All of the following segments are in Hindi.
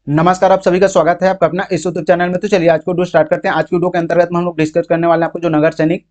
नमस्कार, आप सभी का स्वागत है आपका अपना इस यूट्यूब चैनल में। तो चलिए आज को वीडियो स्टार्ट करते हैं। आज की वीडियो के अंतर्गत में हम लोग डिस्कस करने वाले हैं आपको जो नगर सैनिक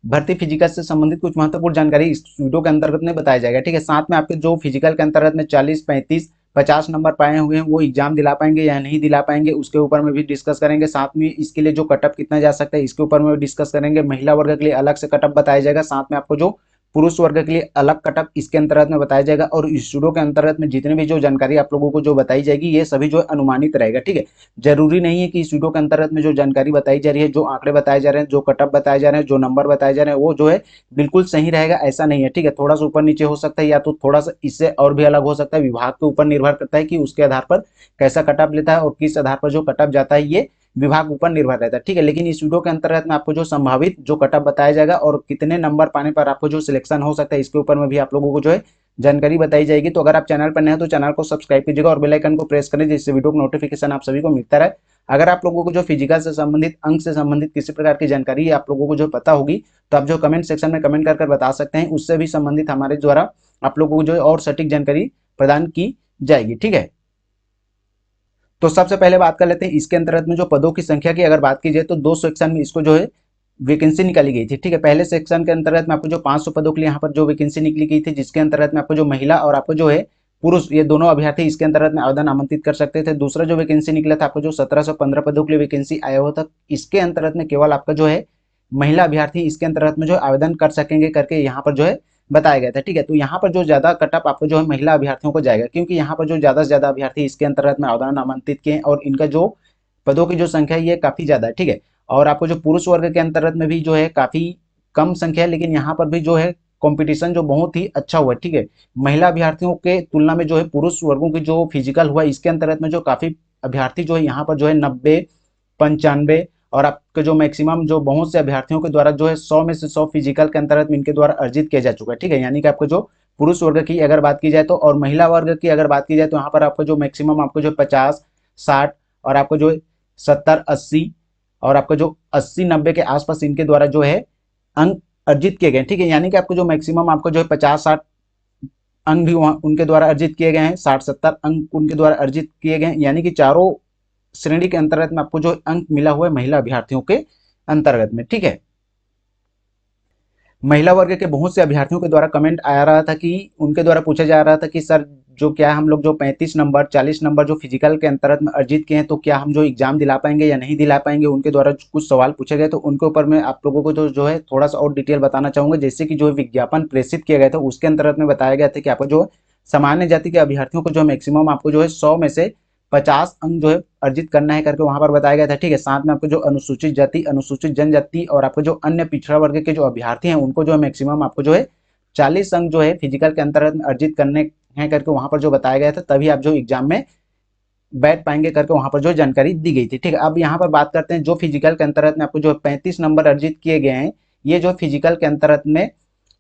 भर्ती फिजिकल से संबंधित कुछ महत्वपूर्ण जानकारी इस वीडियो के अंतर्गत में बताया जाएगा। ठीक है, साथ में आपके जो फिजिकल के अंतर्गत में 40, 35, 50 नंबर पाए हुए हैं वो एग्जाम दिला पाएंगे या नहीं दिला पाएंगे, उसके ऊपर में भी डिस्कस करेंगे। साथ में इसके लिए जो कटअप कितना जा सकता है इसके ऊपर में भी डिस्कस करेंगे। महिला वर्ग के लिए अलग से कटअप बताया जाएगा, साथ में आपको जो पुरुष वर्ग के लिए अलग कटअप इसके अंतर्गत में बताया जाएगा। और इस वीडियो के अंतर्गत में जितने भी जो जानकारी आप लोगों को जो बताई जाएगी ये सभी जो अनुमानित रहेगा। ठीक है, जरूरी नहीं है कि इस वीडियो के अंतर्गत में जो जानकारी बताई जा रही है, जो आंकड़े बताए जा रहे हैं, जो कटअप बताए जा रहे हैं, जो नंबर बताए जा रहे हैं वो जो है बिल्कुल सही रहेगा, ऐसा नहीं है। ठीक है, थोड़ा सा ऊपर नीचे हो सकता है या तो थोड़ा सा इससे और भी अलग हो सकता है। विभाग के ऊपर निर्भर करता है कि उसके आधार पर कैसा कटअप लेता है और किस आधार पर जो कटअप जाता है ये विभाग ऊपर निर्भर रहता है। ठीक है, लेकिन इस वीडियो के अंतर्गत में आपको जो संभावित जो कटअप बताया जाएगा और कितने नंबर पाने पर आपको जो सिलेक्शन हो सकता है इसके ऊपर में भी आप लोगों को जो है जानकारी बताई जाएगी। तो अगर आप चैनल पर नए हैं तो चैनल को सब्सक्राइब कीजिएगा और बेल आइकन को प्रेस करें जिससे वीडियो का नोटिफिकेशन आप सभी को मिलता रहे। अगर आप लोगों को जो फिजिकल से संबंधित अंक से संबंधित किसी प्रकार की जानकारी आप लोगों को जो पता होगी तो आप जो कमेंट सेक्शन में कमेंट कर बता सकते हैं, उससे भी संबंधित हमारे द्वारा आप लोगों को जो है और सटीक जानकारी प्रदान की जाएगी। ठीक है, तो सबसे पहले बात कर लेते हैं इसके अंतर्गत में जो पदों की संख्या की अगर बात की जाए तो दो सेक्शन में इसको जो है वैकेंसी निकाली गई थी। ठीक है, पहले सेक्शन के अंतर्गत में आपको जो 500 पदों के लिए यहाँ पर जो वैकेंसी निकली गई थी, जिसके अंतर्गत में आपको जो महिला और आपको जो है पुरुष ये दोनों अभ्यर्थी इसके अंतर्गत में आवेदन आमंत्रित कर सकते थे। दूसरा जो वैकेंसी निकला था आपको जो 1715 पदों के लिए वैकेंसी आया हुआ था, इसके अंतर्गत में केवल आपका जो है महिला अभ्यर्थी इसके अंतर्गत में जो आवेदन कर सकेंगे करके यहाँ पर जो है बताया गया था। ठीक है, तो यहाँ पर जो ज्यादा कटअप आपको जो है महिला अभ्यर्थियों को जाएगा, क्योंकि यहाँ पर जो ज्यादा से ज्यादा अभ्यर्थी इसके अंतर्गत में आवेदन आमंत्रित किए हैं और इनका जो पदों की जो संख्या है ये काफी ज्यादा है। ठीक है, और आपको जो पुरुष वर्ग के अंतर्गत में भी जो है काफी कम संख्या है, लेकिन यहाँ पर भी जो है कंपटीशन जो बहुत ही अच्छा हुआ है। ठीक है, महिला अभ्यर्थियों के तुलना में जो है पुरुष वर्गों की जो फिजिकल हुआ इसके अंतर्गत में जो काफी अभ्यर्थी जो है यहाँ पर जो है 90, 95 और आपके जो मैक्सिमम जो बहुत से अभ्यर्थियों के द्वारा जो है 100 में से 100 फिजिकल के अंतर्गत में इनके द्वारा अर्जित किया जा चुका है। ठीक है, यानी कि आपको जो पुरुष वर्ग की अगर बात की जाए तो और महिला वर्ग की अगर बात की जाए तो यहाँ पर आपको जो मैक्सिमम आपको जो 50, 60 और आपको जो 70, 80 और आपका जो 80, 90 के आसपास इनके द्वारा जो है अंक अर्जित किए गए। ठीक है, यानी कि आपको जो मैक्सिमम आपको जो है 50, 60 अंक भी वहां उनके द्वारा अर्जित किए गए हैं, 60, 70 अंक उनके द्वारा अर्जित किए गए हैं, यानी कि चारों श्रेणी के अंतर्गत में आपको जो अंक मिला हुआ है महिला अभ्यर्थियों के अंतर्गत में। ठीक है, महिला वर्ग के बहुत से अभ्यर्थियों के द्वारा कमेंट आ रहा था कि उनके द्वारा पूछा जा रहा था कि सर जो क्या हम लोग जो 35 नंबर 40 नंबर जो फिजिकल के अंतर्गत में अर्जित किए हैं तो क्या हम जो एग्जाम दिला पाएंगे या नहीं दिला पाएंगे, उनके द्वारा कुछ सवाल पूछे गए। तो उनके ऊपर मैं आप लोगों को जो है थोड़ा सा और डिटेल बताना चाहूंगा। जैसे कि जो विज्ञापन प्रेषित किया गया था उसके अंतर्गत में बताया गया था कि आपको जो सामान्य जाति के अभ्यर्थियों को जो मैक्सिमम आपको जो है 100 में से 50 अंक जो है अर्जित करना है करके वहां पर बताया गया था। ठीक है, साथ में आपको जो अनुसूचित जाति, अनुसूचित जनजाति और आपको जो अन्य पिछड़ा वर्ग के जो अभ्यर्थी हैं उनको जो है मैक्सिमम आपको जो है 40 अंक जो है फिजिकल के अंतर्गत में अर्जित करने हैं करके वहां पर जो बताया गया था, तभी आप जो एग्जाम में बैठ पाएंगे करके वहां पर जो जानकारी दी गई थी। ठीक है, अब यहाँ पर बात करते हैं जो फिजिकल के अंतर्गत में आपको जो 35 नंबर अर्जित किए गए हैं, ये जो फिजिकल के अंतर्गत में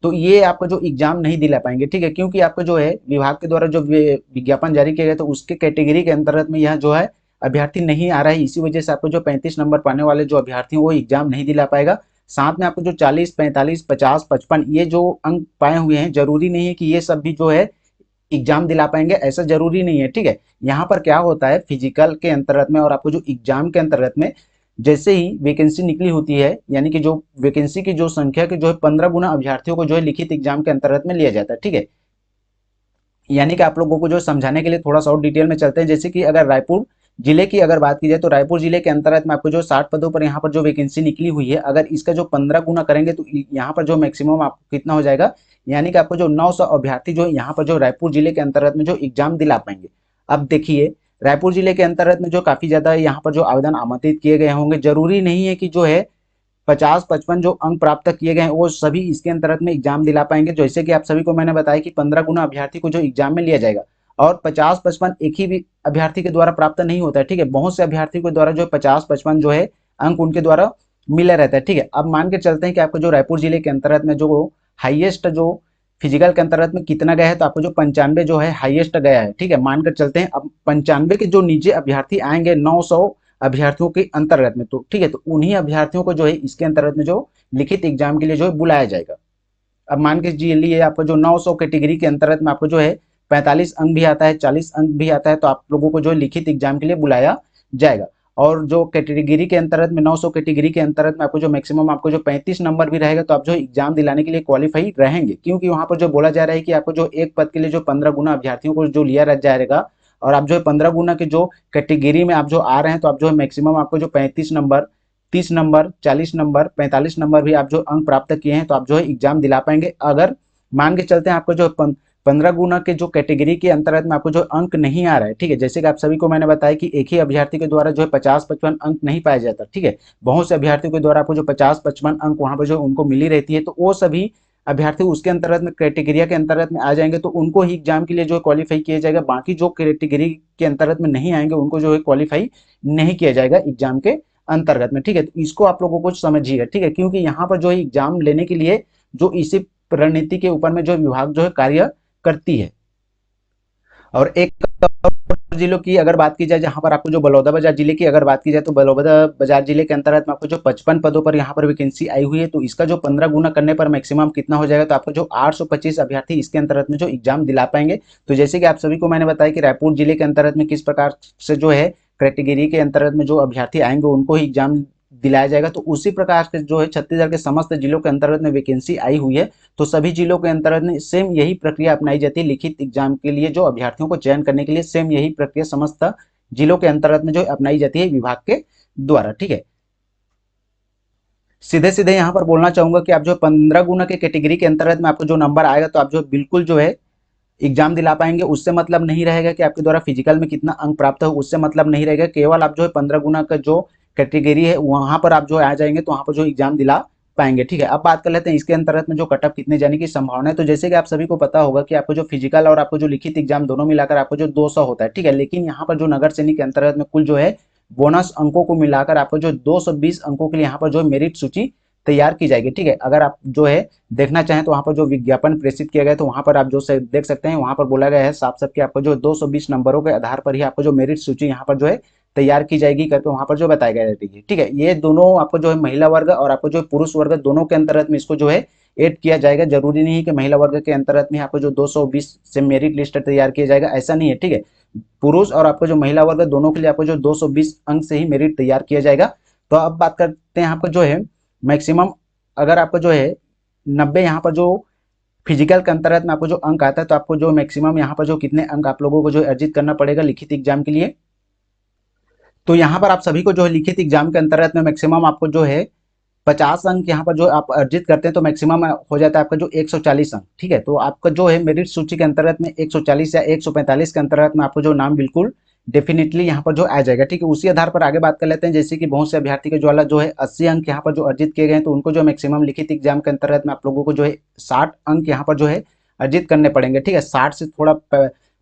तो ये आपको जो एग्जाम नहीं दिला पाएंगे। ठीक है, क्योंकि आपको जो है विभाग के द्वारा जो विज्ञापन जारी किया गया तो उसके कैटेगरी के अंतर्गत में यह जो है अभ्यर्थी नहीं आ रहा है, इसी वजह से आपको जो 35 नंबर पाने वाले जो अभ्यर्थी वो एग्जाम नहीं दिला पाएगा। साथ में आपको जो 40, 45, 50, 55 ये जो अंक पाए हुए हैं, जरूरी नहीं है कि ये सब भी जो है एग्जाम दिला पाएंगे, ऐसा जरूरी नहीं है। ठीक है, यहाँ पर क्या होता है फिजिकल के अंतर्गत में और आपको जो एग्जाम के अंतर्गत में जैसे ही वैकेंसी निकली होती है, यानी कि जो वैकेंसी की जो संख्या के जो है 15 गुना अभ्यर्थियों को जो है लिखित एग्जाम के अंतर्गत में लिया जाता है। ठीक है, यानी कि आप लोगों को जो समझाने के लिए थोड़ा सा और डिटेल में चलते हैं। जैसे कि अगर रायपुर जिले की अगर बात की जाए तो रायपुर जिले के अंतर्गत में आपको जो 60 पदों पर यहाँ पर जो वैकेंसी निकली हुई है, अगर इसका जो 15 गुना करेंगे तो यहाँ पर जो मैक्सिमम आपको कितना हो जाएगा, यानी कि आपको जो 900 अभ्यर्थी जो यहाँ पर जो रायपुर जिले के अंतर्गत में जो एग्जाम दिला पाएंगे। अब देखिए रायपुर जिले के अंतर्गत में जो काफी ज्यादा यहाँ पर जो आवेदन आमंत्रित किए गए होंगे, जरूरी नहीं है कि जो है 50, 55 जो अंक प्राप्त किए गए हैं वो सभी इसके अंतर्गत में एग्जाम दिला पाएंगे। जैसे कि आप सभी को मैंने बताया कि 15 गुना अभ्यर्थी को जो एग्जाम में लिया जाएगा और 50, 55 एक ही भी अभ्यर्थी के द्वारा प्राप्त नहीं होता है। ठीक है, बहुत से अभ्यर्थी के द्वारा जो 50, 55 जो है अंक उनके द्वारा मिला रहता है। ठीक है, अब मान के चलते हैं कि आपको जो रायपुर जिले के अंतर्गत में जो हाईएस्ट जो फिजिकल के अंतर्गत में कितना गया है, तो आपको जो 95 जो है हाईएस्ट गया है। ठीक है, मानकर चलते हैं अब 95 के जो नीचे अभ्यर्थी आएंगे 900 अभ्यर्थियों के अंतर्गत में, तो ठीक है, तो उन्हीं अभ्यर्थियों को जो है इसके अंतर्गत में जो लिखित एग्जाम के लिए जो है बुलाया जाएगा। अब मान के चलिए आपको जो 900 कैटेगरी के अंतर्गत में आपको जो है 45 अंक भी आता है, 40 अंक भी आता है, तो आप लोगों को जो लिखित एग्जाम के लिए बुलाया जाएगा। और जो कैटेगरी के अंतर्गत में 900 कैटेगरी के अंतर्गत में आपको जो मैक्सिमम आपको जो 35 नंबर भी रहेगा, तो आप जो एग्जाम दिलाने के लिए क्वालिफाई रहेंगे, क्योंकि वहां पर जो बोला जा रहा है कि आपको जो एक पद के लिए जो 15 गुना अभ्यर्थियों को जो लिया जाएगा, और आप जो है 15 गुना के जो कैटेगरी में आप जो आ रहे हैं, तो आप जो है मैक्सिमम आपको जो 35 नंबर, 30 नंबर, 40 नंबर, 45 नंबर भी आप जो अंक प्राप्त किए हैं, तो आप जो है एग्जाम दिला पाएंगे। अगर मान के चलते हैं आपको जो 15 गुना के जो कैटेगरी के अंतर्गत में आपको जो अंक नहीं आ रहा है, ठीक है, जैसे कि आप सभी को मैंने बताया कि एक ही अभ्यर्थी के द्वारा जो है 50-55 अंक नहीं पाया जाता, ठीक है, बहुत से अभ्यर्थियों के द्वारा आपको जो 50-55 अंक वहां पर जो उनको मिली रहती है, तो वो सभी अभ्यर्थी उसके अंतर्गत में क्राइटेरिया के अंतर्गत में आ जाएंगे, तो उनको ही एग्जाम के लिए जो क्वालिफाई किया जाएगा। बाकी जो कैटेगरी के अंतर्गत में नहीं आएंगे उनको जो है क्वालिफाई नहीं किया जाएगा एग्जाम के अंतर्गत में, ठीक है। तो इसको आप लोगों को समझिए, ठीक है, क्योंकि यहाँ पर जो है एग्जाम लेने के लिए जो इसी रणनीति के ऊपर में जो विभाग जो है कार्य करती है। और एक जिलों की अगर बात की जाए, जहां पर आपको जो बलौदाबाजार जिले की अगर बात की जाए, तो बलौदाबाजार जिले के अंतर्गत में आपको जो 55 पदों पर यहाँ पर वैकेंसी आई हुई है, तो इसका जो 15 गुना करने पर मैक्सिमम कितना हो जाएगा, तो आपको जो 825 अभ्यर्थी इसके अंतर्गत में जो एग्जाम दिला पाएंगे। तो जैसे कि आप सभी को मैंने बताया कि रायपुर जिले के अंतर्गत में किस प्रकार से जो है कैटेगरी के अंतर्गत में जो अभ्यर्थी आएंगे उनको ही एग्जाम दिलाया जाएगा, तो उसी प्रकार से जो है छत्तीसगढ़ के समस्त जिलों के अंतर्गत में वैकेंसी आई हुई है, तो सभी जिलों के अंतर्गत में सेम यही प्रक्रिया अपनाई जाती है। लिखित एग्जाम के लिए जो अभ्यर्थियों को चयन करने के लिए सेम यही प्रक्रिया समस्त जिलों के अंतर्गत में जो अपनाई जाती है विभाग के द्वारा, ठीक है। सीधे सीधे यहाँ पर बोलना चाहूंगा कि आप जो 15 गुना के कैटेगरी के अंतर्गत में आपको जो नंबर आएगा, तो आप जो बिल्कुल जो है एग्जाम दिला पाएंगे। उससे मतलब नहीं रहेगा कि आपके द्वारा फिजिकल में कितना अंक प्राप्त हो, उससे मतलब नहीं रहेगा, केवल आप जो है 15 गुना का जो कैटेगरी है वहां पर आप जो आ जाएंगे, तो वहां पर जो एग्जाम दिला पाएंगे, ठीक है। अब बात कर लेते हैं इसके अंतर्गत में जो कटअप कितने जाने की संभावना है। तो जैसे कि आप सभी को पता होगा कि आपको जो फिजिकल और आपको जो लिखित एग्जाम दोनों मिलाकर आपको जो 200 होता है, ठीक है, लेकिन यहाँ पर जो नगर सैनिक के अंतर्गत में कुल जो है बोनस अंकों को मिलाकर आपको जो 220 अंकों के लिए यहाँ पर जो मेरिट सूची तैयार की जाएगी, ठीक है। अगर आप जो है देखना चाहें तो वहां पर जो विज्ञापन प्रेषित किया गया है, तो वहां पर आप जो देख सकते हैं, वहां पर बोला गया है साफ साफ कि आपको जो 220 नंबरों के आधार पर ही आपको जो मेरिट सूची यहाँ पर जो है तैयार की जाएगी करके वहां पर जो बताया गया है, ठीक है। ये दोनों आपको जो है महिला वर्ग और आपको जो पुरुष वर्ग दोनों के अंतर्गत में इसको जो है ऐड किया जाएगा। जरूरी नहीं है कि महिला वर्ग के अंतर्गत में आपको जो 220 से मेरिट लिस्ट तैयार किया जाएगा, ऐसा नहीं है, ठीक है। पुरुष और आपको जो महिला वर्ग दोनों के लिए आपको जो 220 अंक से ही मेरिट तैयार किया जाएगा। तो अब बात करते हैं आपको जो है मैक्सिमम, अगर आपको जो है 90 यहाँ पर जो फिजिकल के अंतर्गत में आपको जो अंक आता है, तो आपको जो मैक्सिमम यहाँ पर जो कितने अंक आप लोगों को जो अर्जित करना पड़ेगा लिखित एग्जाम के लिए। तो यहाँ पर आप सभी को जो है लिखित एग्जाम के अंतर्गत में मैक्सिमम आपको जो है 50 अंक यहाँ पर जो आप अर्जित करते हैं, तो मैक्सिमम हो जाता है आपका जो 140 अंक, ठीक है। तो आपका जो है मेरिट सूची के अंतर्गत में 140 या 145 के अंतर्गत में आपको जो नाम बिल्कुल डेफिनेटली यहाँ पर जो आ जाएगा, ठीक है। उसी आधार पर आगे बात कर लेते हैं, जैसे कि बहुत से अभ्यर्थी के ज्वाला जो है 80 अंक यहाँ पर जो अर्जित किए गए हैं, तो उनको जो मैक्सिमम लिखित एग्जाम के अंतर्गत में आप लोगों को जो है 60 अंक यहाँ पर जो है अर्जित करने पड़ेंगे, ठीक है। 60 से थोड़ा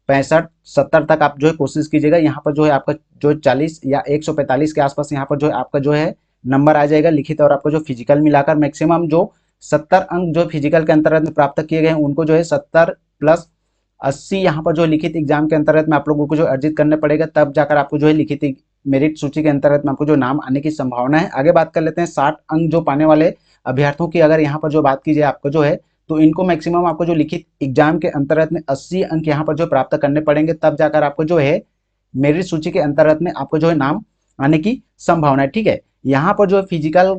65-70 तक आप जो है कोशिश कीजिएगा, यहाँ पर जो है आपका जो 40 या 145 के आसपास यहाँ पर जो है आपका जो है नंबर आ जाएगा लिखित और आपको जो फिजिकल मिलाकर। मैक्सिमम जो 70 अंक जो फिजिकल के अंतर्गत में प्राप्त किए गए हैं उनको जो है 70 प्लस 80 यहाँ पर जो लिखित एग्जाम के अंतर्गत में आप लोगों को जो अर्जित करने पड़ेगा, तब जाकर आपको जो है लिखित मेरिट सूची के अंतर्गत में आपको जो नाम आने की संभावना है। आगे बात कर लेते हैं 60 अंक जो पाने वाले अभ्यर्थियों की अगर यहाँ पर जो बात की जाए आपको जो है, तो इनको मैक्सिमम आपको जो लिखित एग्जाम के अंतर्गत में 80 अंक यहाँ पर जो प्राप्त करने पड़ेंगे, तब जाकर आपको जो है मेरिट सूची के अंतर्गत में आपको जो है नाम आने की संभावना है, ठीक है। यहाँ पर जो फिजिकल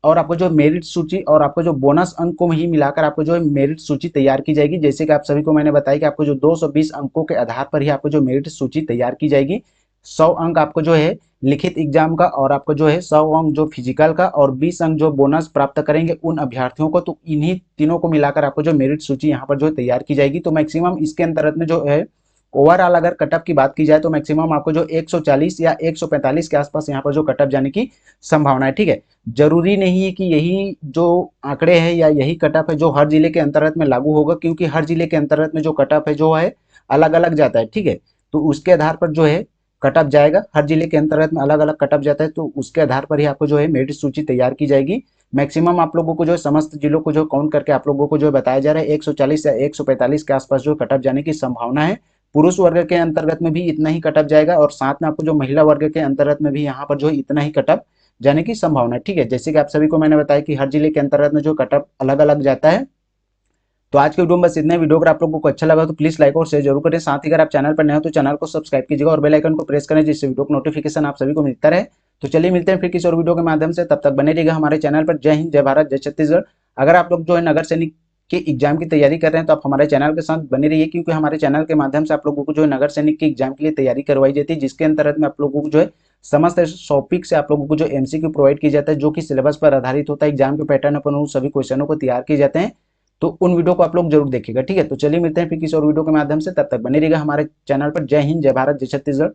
और आपको जो मेरिट सूची और आपको जो बोनस अंक को ही मिलाकर आपको जो है मेरिट सूची तैयार की जाएगी। जैसे कि आप सभी को मैंने बताया कि आपको जो 220 अंकों के आधार पर ही आपको जो मेरिट सूची तैयार की जाएगी। 100 अंक आपको जो है लिखित एग्जाम का और आपको जो है 100 अंक जो फिजिकल का और 20 अंक जो बोनस प्राप्त करेंगे उन अभ्यर्थियों को, तो इन्हीं तीनों को मिलाकर आपको जो मेरिट सूची यहाँ पर जो तैयार की जाएगी। तो मैक्सिमम इसके अंतर्गत में जो है ओवरऑल अगर कटअप की बात की जाए, तो मैक्सिमम आपको जो 140 या 145 के आसपास यहाँ पर जो कटअप जाने की संभावना है, ठीक है। जरूरी नहीं है कि यही जो आंकड़े हैं या यही कटअप है जो हर जिले के अंतर्गत में लागू होगा, क्योंकि हर जिले के अंतर्गत में जो कटअप है जो है अलग अलग जाता है, ठीक है। तो उसके आधार पर जो है कटअप जाएगा, हर जिले के अंतर्गत में अलग अलग कटअप जाता है, तो उसके आधार पर ही आपको जो है मेरिट सूची तैयार की जाएगी। मैक्सिमम आप लोगों को जो समस्त जिलों को जो काउंट करके आप लोगों को जो बताया जा रहा है 140 या 145 के आसपास जो कटअप जाने की संभावना है। पुरुष वर्ग के अंतर्गत में भी इतना ही कटअप जाएगा और साथ में आपको जो महिला वर्ग के अंतर्गत में भी यहाँ पर जो इतना ही कटअप जाने की संभावना है, ठीक है। जैसे कि आप सभी को मैंने बताया कि हर जिले के अंतर्गत में जो कटअप अलग अलग जाता है, तो आज के वीडियो में बस इतने। वीडियो अगर आप लोगों को अच्छा लगा तो प्लीज लाइक और शेयर जरूर करें। साथ ही अगर आप चैनल पर नए हो तो चैनल को सब्सक्राइब कीजिएगा और बेल आइकन को प्रेस करें, जिससे वीडियो को नोटिफिकेशन आप सभी को मिलता रहे। तो चलिए मिलते हैं फिर किसी और वीडियो के माध्यम से, तब तक बने रहिएगा हमारे चैनल पर। जय हिंद, जय भारत, जय छत्तीसगढ़। अगर आप लोग जो है नगर सैनिक के एग्जाम की तैयारी कर रहे हैं तो आप हमारे चैनल के साथ बने रहिए, क्योंकि हमारे चैनल के माध्यम से आप लोगों को जो है नगर सैनिक के एग्जाम के लिए तैयारी करवाई जाती है, जिसके अंतर्गत में आप लोगों को जो है समस्त टॉपिक से आप लोगों को जो एमसीक्यू प्रोवाइड किया जाता है, जो कि सिलेबस पर आधारित होता है। एग्जाम के पैटर्न पर उन सभी क्वेश्चनों को तैयार किए जाते हैं। तो उन वीडियो को आप लोग जरूर देखिएगा, ठीक है। तो चलिए मिलते हैं फिर किसी और वीडियो के माध्यम से, तब तक बने रहिएगा हमारे चैनल पर। जय हिंद, जय भारत, जय छत्तीसगढ़।